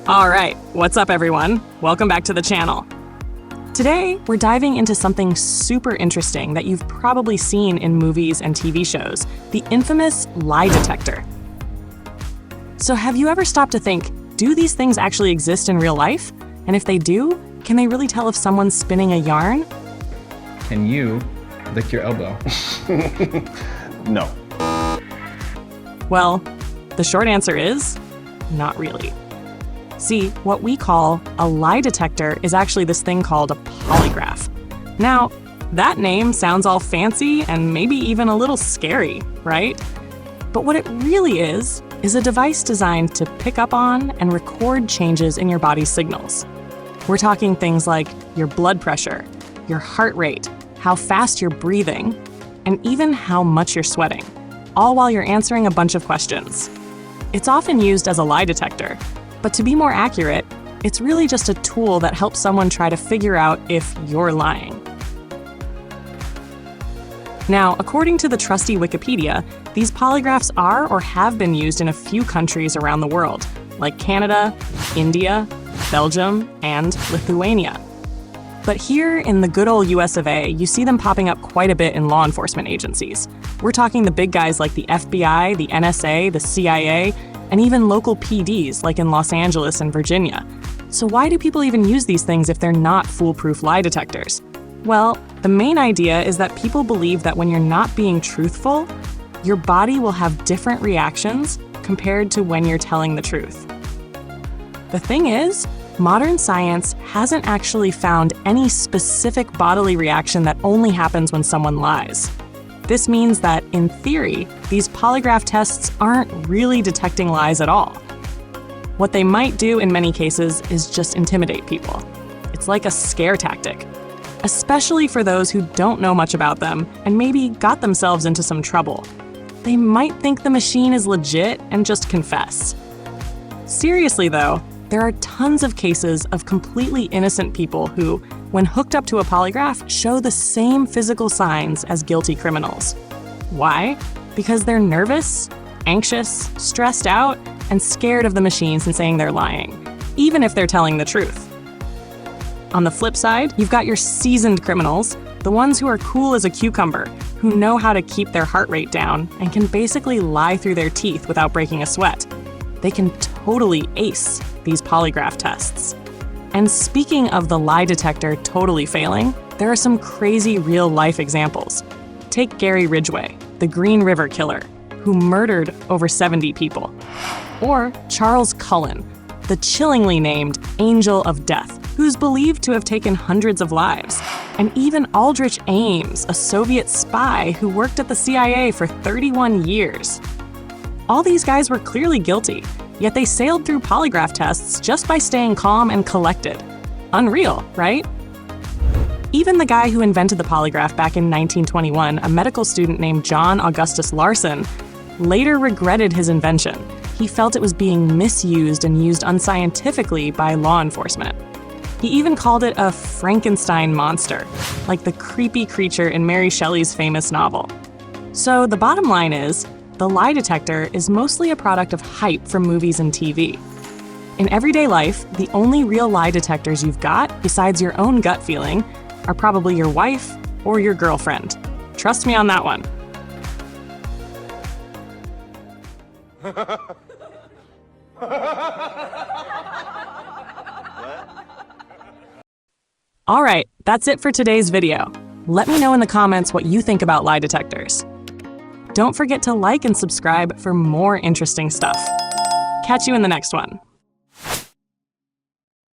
All right, what's up everyone? Welcome back to the channel. Today, we're diving into something super interesting that you've probably seen in movies and TV shows, the infamous lie detector. So have you ever stopped to think, do these things actually exist in real life? And if they do, can they really tell if someone's spinning a yarn? Can you lick your elbow? No. Well, the short answer is, not really. See, what we call a lie detector is actually this thing called a polygraph. Now, that name sounds all fancy and maybe even a little scary, right? But what it really is a device designed to pick up on and record changes in your body's signals. We're talking things like your blood pressure, your heart rate, how fast you're breathing, and even how much you're sweating, all while you're answering a bunch of questions. It's often used as a lie detector, but to be more accurate, it's really just a tool that helps someone try to figure out if you're lying. Now, according to the trusty Wikipedia, these polygraphs are or have been used in a few countries around the world, like Canada, India, Belgium, and Lithuania. But here in the good old US of A, you see them popping up quite a bit in law enforcement agencies. We're talking the big guys like the FBI, the NSA, the CIA, and even local PDs like in Los Angeles and Virginia. So why do people even use these things if they're not foolproof lie detectors? Well, the main idea is that people believe that when you're not being truthful, your body will have different reactions compared to when you're telling the truth. The thing is, modern science hasn't actually found any specific bodily reaction that only happens when someone lies. This means that, in theory, these polygraph tests aren't really detecting lies at all. What they might do in many cases is just intimidate people. It's like a scare tactic, especially for those who don't know much about them and maybe got themselves into some trouble. They might think the machine is legit and just confess. Seriously though, there are tons of cases of completely innocent people who, when hooked up to a polygraph, show the same physical signs as guilty criminals. Why? Because they're nervous, anxious, stressed out, and scared of the machines and saying they're lying, even if they're telling the truth. On the flip side, you've got your seasoned criminals, the ones who are cool as a cucumber, who know how to keep their heart rate down and can basically lie through their teeth without breaking a sweat. They can totally ace these polygraph tests. And speaking of the lie detector totally failing, there are some crazy real-life examples. Take Gary Ridgway, the Green River Killer, who murdered over 70 people. Or Charles Cullen, the chillingly named Angel of Death, who's believed to have taken hundreds of lives. And even Aldrich Ames, a Soviet spy who worked at the CIA for 31 years. All these guys were clearly guilty, yet they sailed through polygraph tests just by staying calm and collected. Unreal, right? Even the guy who invented the polygraph back in 1921, a medical student named John Augustus Larson, later regretted his invention. He felt it was being misused and used unscientifically by law enforcement. He even called it a Frankenstein monster, like the creepy creature in Mary Shelley's famous novel. So the bottom line is, the lie detector is mostly a product of hype from movies and TV. In everyday life, the only real lie detectors you've got, besides your own gut feeling, are probably your wife or your girlfriend. Trust me on that one. All right, that's it for today's video. Let me know in the comments what you think about lie detectors. Don't forget to like and subscribe for more interesting stuff. Catch you in the next one.